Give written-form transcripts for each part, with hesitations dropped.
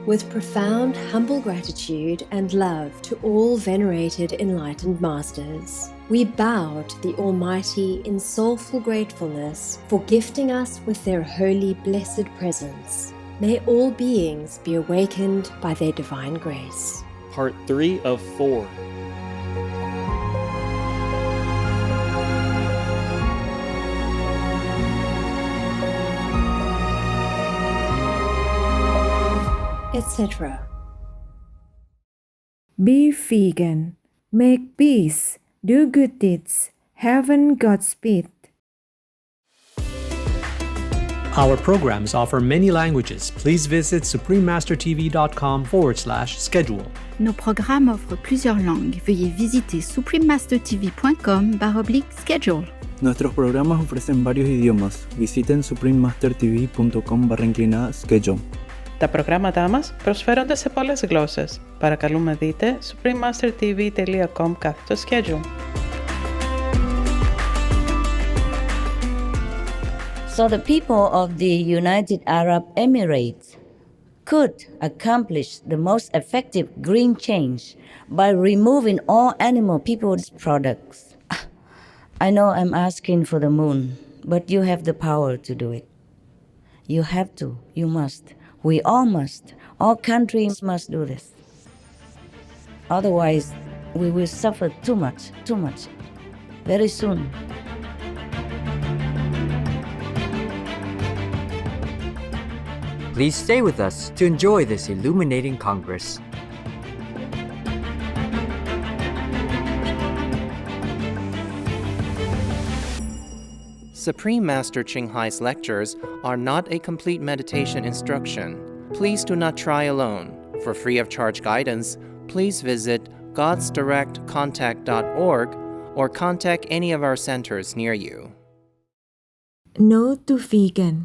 With profound, humble gratitude and love to all venerated enlightened masters, we bow to the Almighty in soulful gratefulness for gifting us with their holy, blessed presence. May all beings be awakened by their divine grace. Part 3 of 4. Etc. Be vegan. Make peace. Do good deeds. Heaven Godspeed. Our programs offer many languages. Please visit suprememastertv.com/schedule. Nos programmes offrent plusieurs langues. Veuillez visiter suprememastertv.com/schedule. Nuestros programas ofrecen varios idiomas. Visiten suprememastertv.com/schedule. Τα προγράμματά μας προσφέρονται σε πολλές γλώσσες. Παρακαλούμε δείτε suprememastertv.com/schedule. So the people of the United Arab Emirates could accomplish the most effective green change by removing all animal people's products. I know I'm asking for the moon, but you have the power to do it. You have to, you must. We all must. All countries must do this. Otherwise, we will suffer too much, very soon. Please stay with us to enjoy this illuminating Congress. Supreme Master Ching Hai's lectures are not a complete meditation instruction. Please do not try alone. For free of charge guidance, please visit godsdirectcontact.org or contact any of our centers near you. No to vegan.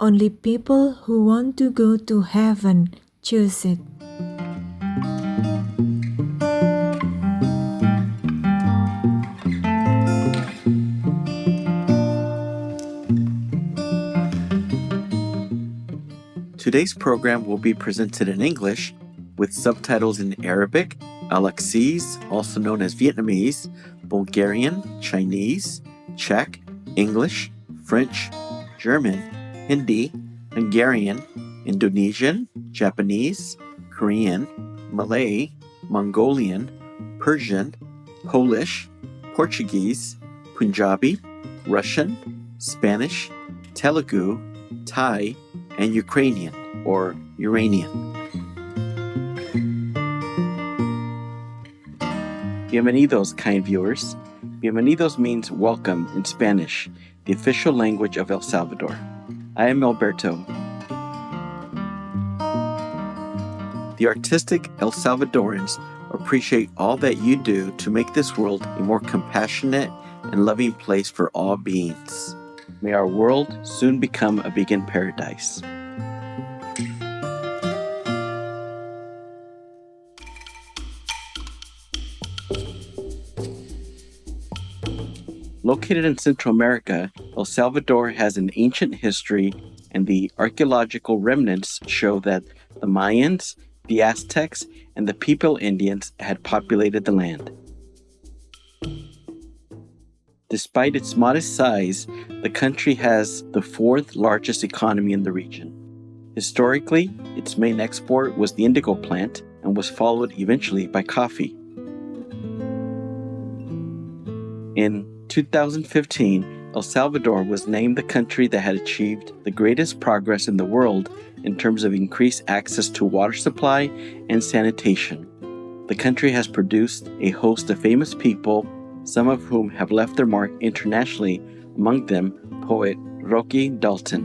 Only people who want to go to heaven choose it. Today's program will be presented in English with subtitles in Arabic, Alaxese, also known as Vietnamese, Bulgarian, Chinese, Czech, English, French, German, Hindi, Hungarian, Indonesian, Japanese, Korean, Malay, Mongolian, Persian, Polish, Portuguese, Punjabi, Russian, Spanish, Telugu, Thai, and Ukrainian or Uranian. Bienvenidos, kind viewers. Bienvenidos means welcome in Spanish, the official language of El Salvador. I am Alberto. The artistic El Salvadorans appreciate all that you do to make this world a more compassionate and loving place for all beings. May our world soon become a vegan paradise. Located in Central America, El Salvador has an ancient history, and the archaeological remnants show that the Mayans, the Aztecs, and the People Indians had populated the land. Despite its modest size, the country has the fourth largest economy in the region. Historically, its main export was the indigo plant and was followed eventually by coffee. In 2015, El Salvador was named the country that had achieved the greatest progress in the world in terms of increased access to water supply and sanitation. The country has produced a host of famous people, some of whom have left their mark internationally, among them poet Rocky Dalton.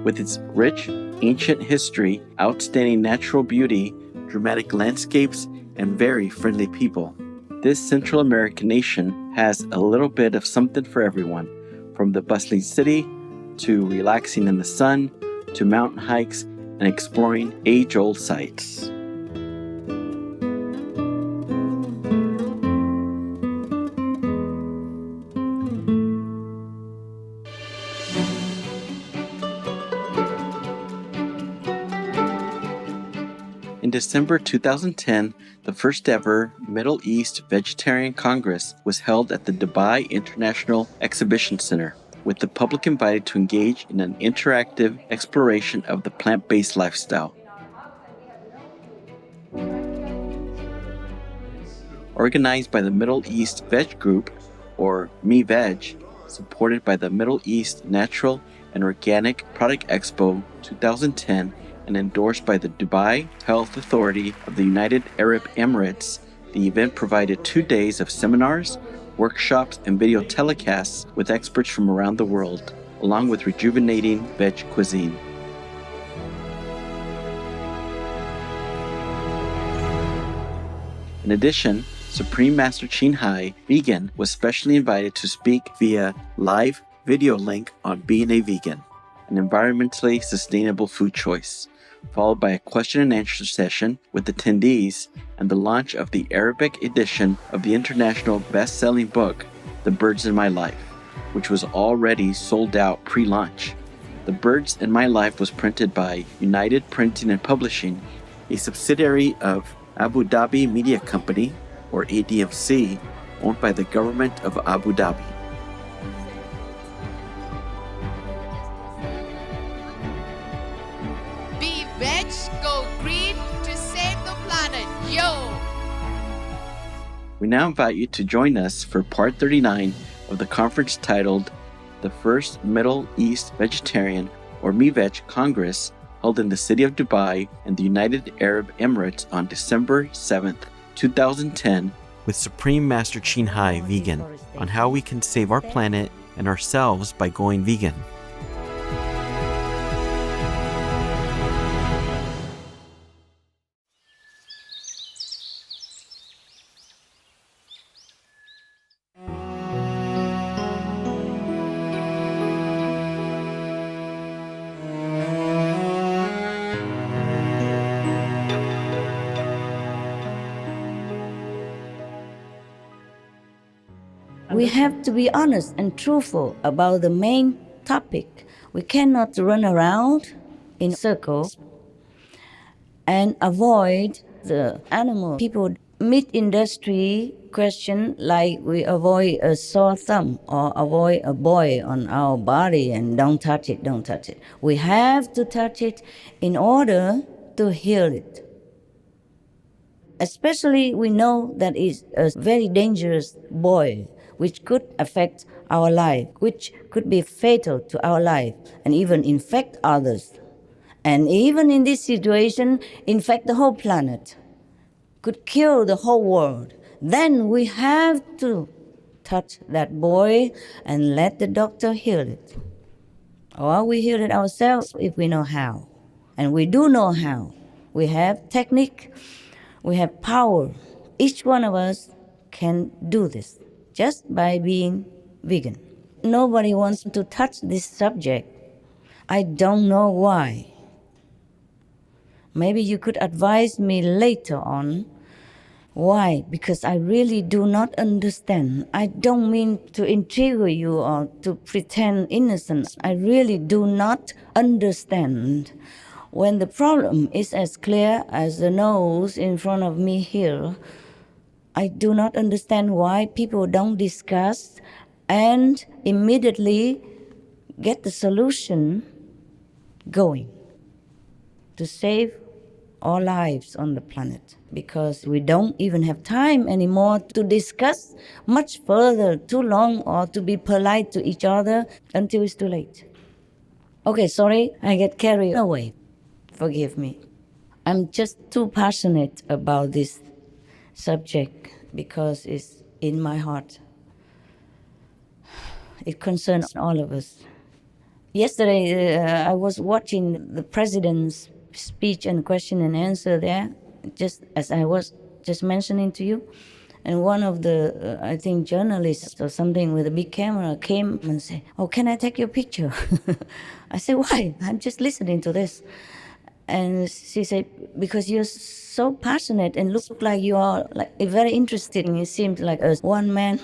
With its rich, ancient history, outstanding natural beauty, dramatic landscapes, and very friendly people, this Central American nation has a little bit of something for everyone, from the bustling city to relaxing in the sun to mountain hikes and exploring age-old sites. December 2010, the first ever Middle East Vegetarian Congress was held at the Dubai International Exhibition Center, with the public invited to engage in an interactive exploration of the plant-based lifestyle. Organized by the Middle East Veg Group, or MEVEG, supported by the Middle East Natural and Organic Product Expo 2010, and endorsed by the Dubai Health Authority of the United Arab Emirates, the event provided 2 days of seminars, workshops, and video telecasts with experts from around the world, along with rejuvenating veg cuisine. In addition, Supreme Master Chin Hai, vegan, was specially invited to speak via live video link on being a vegan, an environmentally sustainable food choice, followed by a question and answer session with attendees and the launch of the Arabic edition of the international best-selling book, The Birds in My Life, which was already sold out pre-launch. The Birds in My Life was printed by United Printing and Publishing, a subsidiary of Abu Dhabi Media Company, or ADMC, owned by the government of Abu Dhabi. Be veg, go green to save the planet, yo! We now invite you to join us for part 39 of the conference titled The First Middle East Vegetarian, or MEVEG Congress, held in the city of Dubai and the United Arab Emirates on December 7th, 2010, with Supreme Master Chin Hai, vegan, on how we can save our planet and ourselves by going vegan. We have to be honest and truthful about the main topic. We cannot run around in circles and avoid the animal people meat industry question like we avoid a sore thumb or avoid a boil on our body and don't touch it. We have to touch it in order to heal it. Especially we know that it's a very dangerous boil which could affect our life, which could be fatal to our life and even infect others. And even in this situation, infect the whole planet, could kill the whole world. Then we have to touch that boil and let the doctor heal it. Or we heal it ourselves if we know how. And we do know how. We have technique, we have power. Each one of us can do this just by being vegan. Nobody wants to touch this subject. I don't know why. Maybe you could advise me later on. Why? Because I really do not understand. I don't mean to intrigue you or to pretend innocence. I really do not understand. When the problem is as clear as the nose in front of me here, I do not understand why people don't discuss and immediately get the solution going to save our lives on the planet, because we don't even have time anymore to discuss much further, too long, or to be polite to each other until it's too late. Okay, sorry, I get carried away. Forgive me. I'm just too passionate about this subject because it's in my heart. It concerns all of us. Yesterday, I was watching the president's speech and question and answer there, just as I was just mentioning to you. And one of the, I think, journalists or something with a big camera came and said, "Oh, can I take your picture?" I said, "Why? I'm just listening to this." And she said, "Because you're so passionate and look like you are like very interested. It seems like a one-man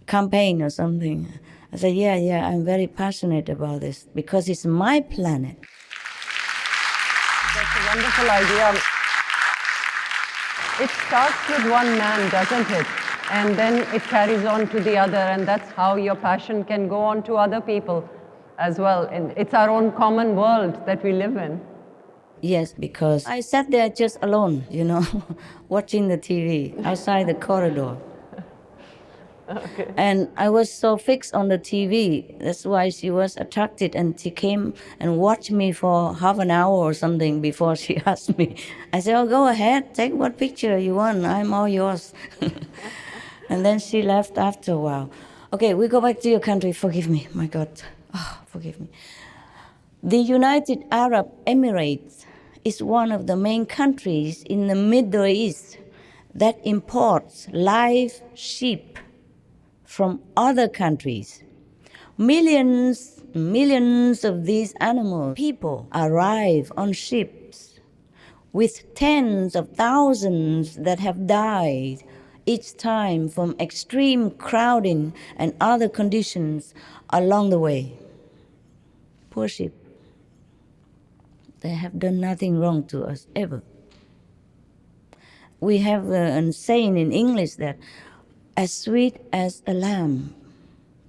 campaign or something." I said, yeah, I'm very passionate about this because it's my planet. That's wonderful idea. It starts with one man, doesn't it? And then it carries on to the other, and that's how your passion can go on to other people as well. And it's our own common world that we live in. Yes, because I sat there just alone, watching the TV outside the corridor. Okay. And I was so fixed on the TV. That's why she was attracted, and she came and watched me for half an hour or something before she asked me. I said, "Oh, go ahead, take what picture you want. I'm all yours." And then she left after a while. Okay, we go back to your country. Forgive me, my God. Oh, forgive me. The United Arab Emirates is one of the main countries in the Middle East that imports live sheep from other countries. Millions of these animals, people arrive on ships with tens of thousands that have died each time from extreme crowding and other conditions along the way. Poor sheep. They have done nothing wrong to us ever. We have a saying in English that as sweet as a lamb.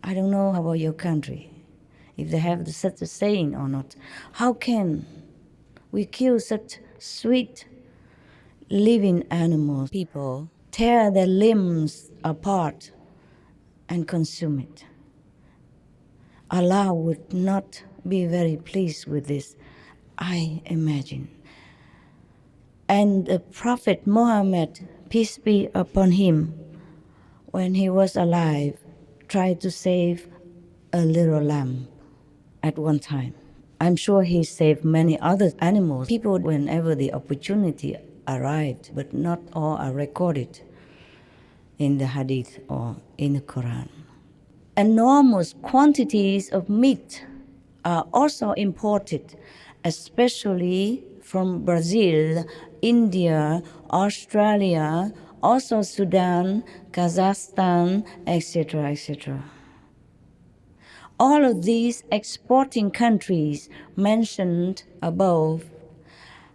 I don't know about your country, if they have such a saying or not. How can we kill such sweet living animals? People tear their limbs apart and consume it. Allah would not be very pleased with this, I imagine. And the Prophet Muhammad, peace be upon him, when he was alive, tried to save a little lamb at one time. I'm sure he saved many other animals, people, whenever the opportunity arrived, but not all are recorded in the Hadith or in the Quran. Enormous quantities of meat are also imported, especially from Brazil, India, Australia, also Sudan, Kazakhstan, etc., etc. All of these exporting countries mentioned above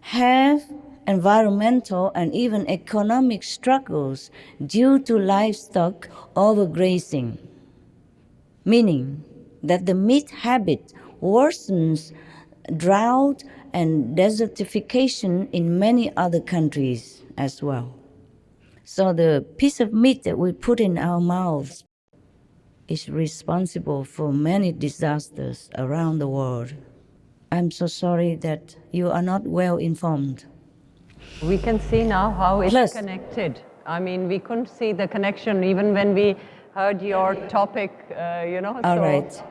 have environmental and even economic struggles due to livestock overgrazing, meaning that the meat habit worsens drought and desertification in many other countries as well. So the piece of meat that we put in our mouths is responsible for many disasters around the world. I'm so sorry that you are not well informed. We can see now how it's connected. I mean, we couldn't see the connection even when we heard your topic, All right.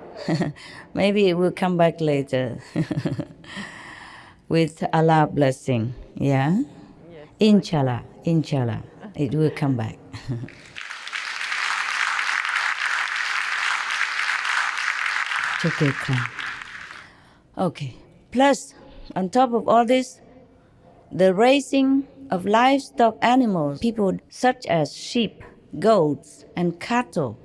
Maybe it will come back later with Allah blessing. Yeah? Yes. Inshallah, it will come back. Okay. Plus, on top of all this, the raising of livestock animals, people such as sheep, goats, and cattle,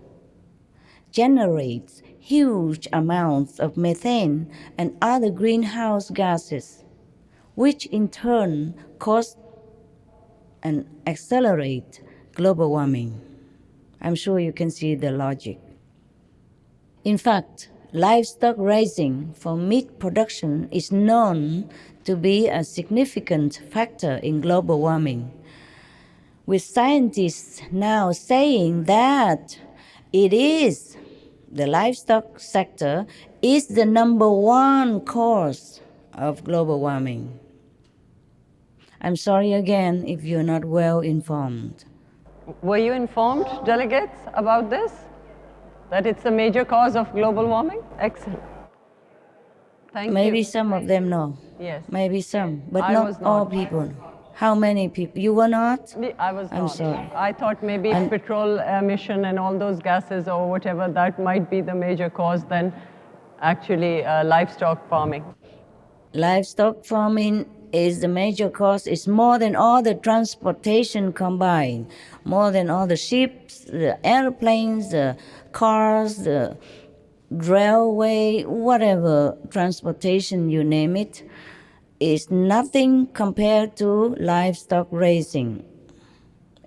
generates huge amounts of methane and other greenhouse gases, which in turn cause and accelerate global warming. I'm sure you can see the logic. In fact, livestock raising for meat production is known to be a significant factor in global warming, with scientists now saying that the livestock sector is the number one cause of global warming. I'm sorry again if you're not well informed. Were you informed, delegates, about this? That it's a major cause of global warming? Excellent. Thank you. Maybe some of them know. Yes. Maybe some, but I not was all not. people. How many people? You were not? I was not. I'm sorry. I thought maybe petrol emission and all those gases or whatever, that might be the major cause than actually livestock farming. Livestock farming is the major cause. It's more than all the transportation combined, more than all the ships, the airplanes, the cars, the railway, whatever transportation, you name it. is nothing compared to livestock raising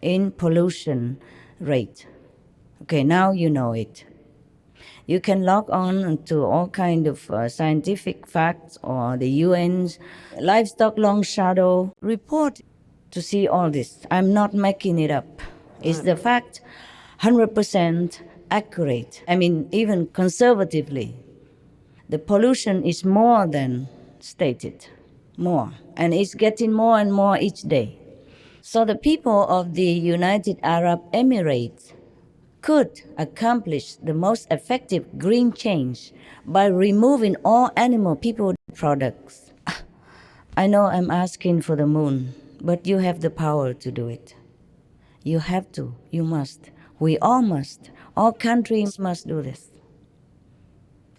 in pollution rate. Okay, now you know it. You can log on to all kind of scientific facts or the UN's livestock long shadow report to see all this. I'm not making it up. It's the fact, 100% accurate. I mean, even conservatively, the pollution is more than stated, more. And it's getting more and more each day. So the people of the United Arab Emirates could accomplish the most effective green change by removing all animal people products. I know I'm asking for the moon, but you have the power to do it. You have to, you must. We all must. All countries must do this.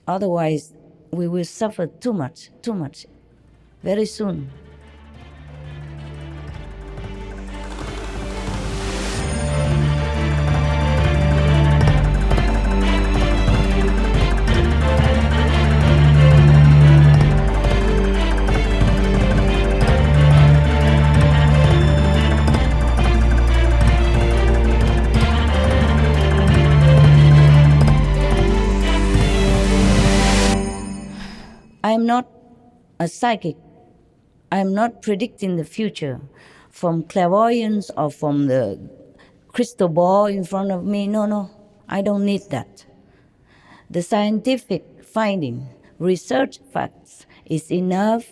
Otherwise, we will suffer too much, very soon. I'm not a psychic. I'm not predicting the future from clairvoyance or from the crystal ball in front of me. No, I don't need that. The scientific finding, research facts is enough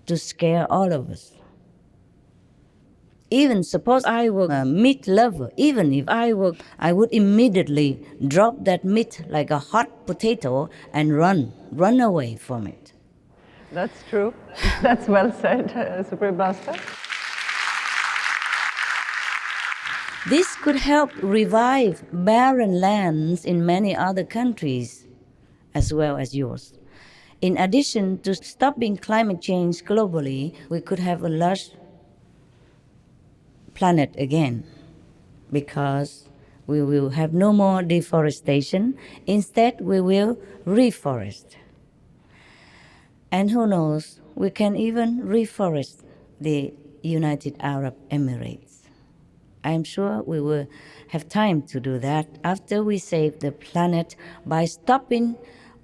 to scare all of us. Even suppose I were a meat lover, even if I would immediately drop that meat like a hot potato and run away from it. That's true. That's well said, Supreme Master. This could help revive barren lands in many other countries, as well as yours. In addition to stopping climate change globally, we could have a lush planet again, because we will have no more deforestation. Instead, we will reforest. And who knows, we can even reforest the United Arab Emirates. I'm sure we will have time to do that after we save the planet by stopping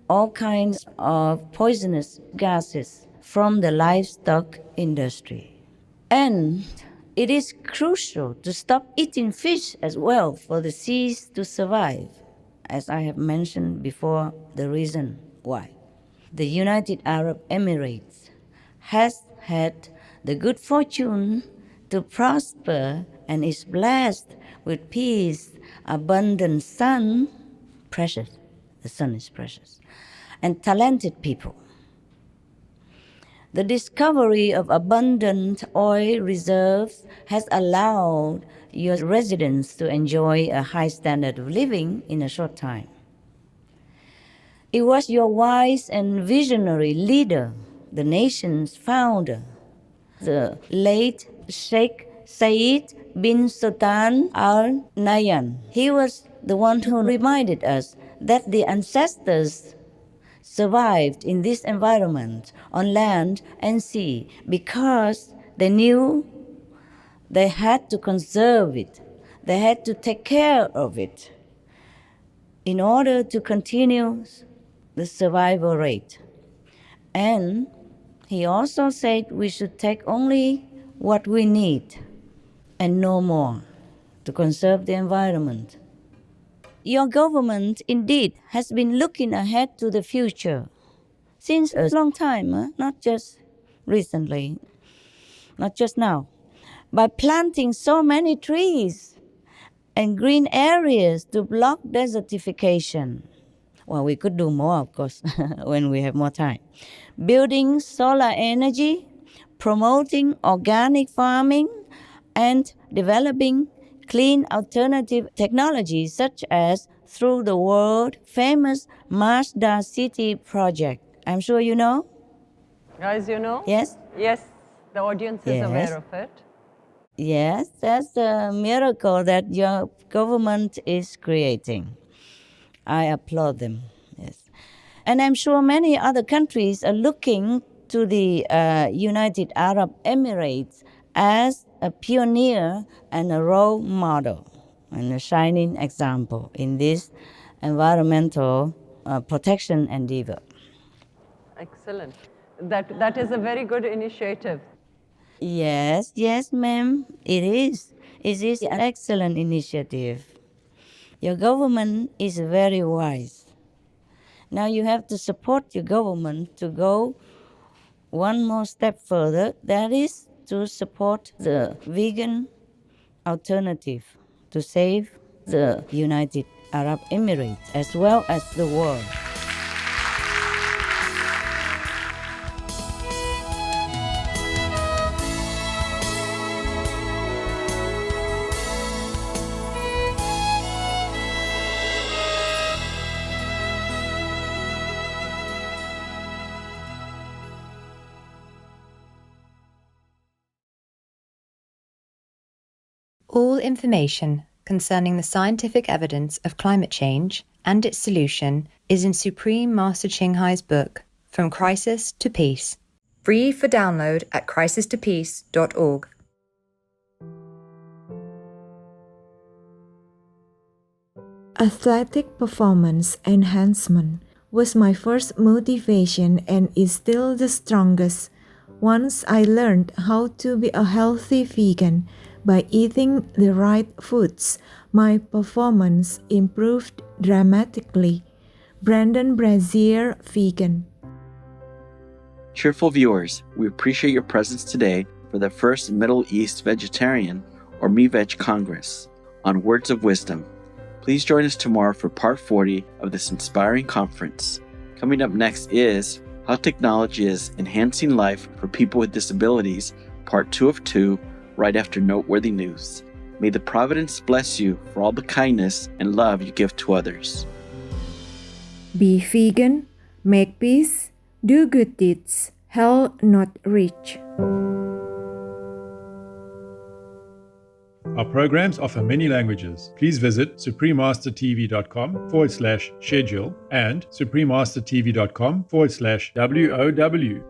all kinds of poisonous gases from the livestock industry. And it is crucial to stop eating fish as well for the seas to survive, as I have mentioned before, the reason why. The United Arab Emirates has had the good fortune to prosper and is blessed with peace, abundant sun, precious, the sun is precious, and talented people. The discovery of abundant oil reserves has allowed your residents to enjoy a high standard of living in a short time. It was your wise and visionary leader, the nation's founder, the late Sheikh Said bin Sultan Al Nahyan. He was the one who reminded us that the ancestors survived in this environment on land and sea because they knew they had to conserve it. They had to take care of it in order to continue the survival rate. And he also said we should take only what we need and no more to conserve the environment. Your government indeed has been looking ahead to the future since a long time, not just recently, not just now, by planting so many trees and green areas to block desertification. Well, we could do more, of course, when we have more time. Building solar energy, promoting organic farming, and developing clean alternative technologies such as through the world famous Mazda City project. I'm sure you know? Guys, you know? Yes? Yes, the audience is aware of it. Yes, that's a miracle that your government is creating. I applaud them, yes. And I'm sure many other countries are looking to the United Arab Emirates as a pioneer and a role model and a shining example in this environmental protection endeavor. Excellent. That is a very good initiative. Yes, ma'am, it is. It is an excellent initiative. Your government is very wise. Now you have to support your government to go one more step further, that is to support the vegan alternative to save the United Arab Emirates as well as the world. All information concerning the scientific evidence of climate change and its solution is in Supreme Master Ching Hai's book, From Crisis to Peace, free for download at crisistopeace.org. Athletic performance enhancement was my first motivation and is still the strongest. Once I learned how to be a healthy vegan by eating the right foods, my performance improved dramatically. Brandon Brazier, vegan. Cheerful viewers, we appreciate your presence today for the first Middle East Vegetarian or MEVEG Congress on Words of Wisdom. Please join us tomorrow for part 40 of this inspiring conference. Coming up next is How Technology is Enhancing Life for People with Disabilities, part 2 of 2, right after noteworthy news. May the providence bless you for all the kindness and love you give to others. Be vegan, make peace, do good deeds, hell not reach. Our programs offer many languages. Please visit suprememastertv.com/schedule and suprememastertv.com/WOW